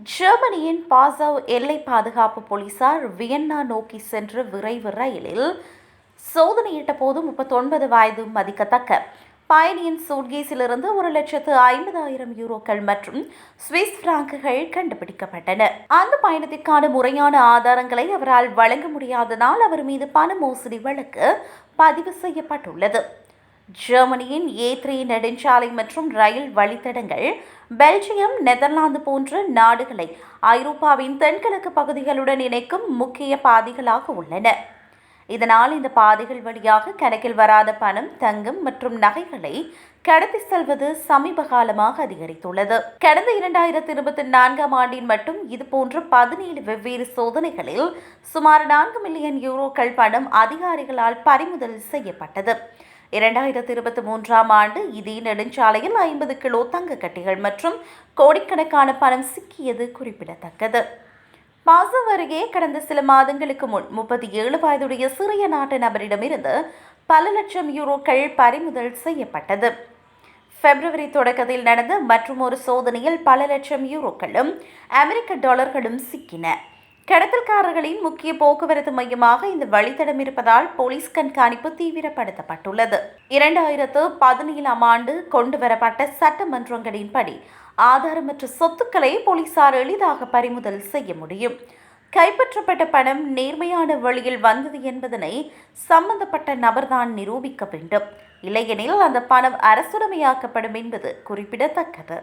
ஜெர்மனியின் பாசவ் எல்லை பாதுகாப்பு போலீசார் வியன்னா நோக்கி சென்ற விரைவு ரயிலில் சோதனையிட்ட போது 39 வயது மதிக்கத்தக்க பயணியின் சூட்கேஸிலிருந்து 1,50,000 யூரோக்கள் மற்றும் சுவிஸ் பிராங்குகள் கண்டுபிடிக்கப்பட்டன. அந்த பயணத்திற்கான முறையான ஆதாரங்களை அவரால் வழங்க முடியாததால் அவர் மீது பண மோசடி வழக்கு பதிவு செய்யப்பட்டுள்ளது. ஜெர்மனியின் A3 நெடுஞ்சாலை மற்றும் ரயில் வழித்தடங்கள் பெல்ஜியம், நெதர்லாந்து போன்ற நாடுகளை ஐரோப்பாவின் தென்கிழக்கு பகுதிகளுடன் இணைக்கும் முக்கிய பாதைகளாக உள்ளன. இதனால் இந்த பாதைகள் வழியாக கணக்கில் வராத பணம், தங்கம் மற்றும் நகைகளை கடத்தி செல்வது சமீப காலமாக அதிகரித்துள்ளது. கடந்த 2024ஆம் ஆண்டில் மட்டும் இதுபோன்ற 17 வெவ்வேறு சோதனைகளில் சுமார் 4 மில்லியன் யூரோக்கள் பணம் அதிகாரிகளால் பறிமுதல் செய்யப்பட்டது. 2023ஆம் ஆண்டு இதே நெடுஞ்சாலையில் 50 கிலோ தங்க கட்டிகள் மற்றும் கோடிக்கணக்கான பணம் சிக்கியது குறிப்பிடத்தக்கது. பாசவ் அருகே கடந்த சில மாதங்களுக்கு முன் 37 வயதுடைய சிறிய நாட்டு நபரிடமிருந்து பல லட்சம் யூரோக்கள் பறிமுதல் செய்யப்பட்டது. பிப்ரவரி தொடக்கத்தில் நடந்த மற்றொரு சோதனையில் பல லட்சம் யூரோக்களும் அமெரிக்க டாலர்களும் சிக்கின. கடத்தல்காரர்களின் முக்கிய போக்குவரத்து மையமாக இந்த வழித்தடம் இருப்பதால் போலீஸ் கண்காணிப்பு தீவிரப்படுத்தப்பட்டுள்ளது. 2017ஆம் ஆண்டு கொண்டுவரப்பட்ட சட்டமன்றங்களின்படி ஆதாரமற்ற சொத்துக்களை போலீசார் எளிதாக பறிமுதல் செய்ய முடியும். கைப்பற்றப்பட்ட பணம் நேர்மையான வழியில் வந்தது என்பதனை சம்பந்தப்பட்ட நபர்தான் நிரூபிக்க வேண்டும். இல்லையெனில் அந்த பணம் அரசுடைமையாக்கப்படும் என்பது குறிப்பிடத்தக்கது.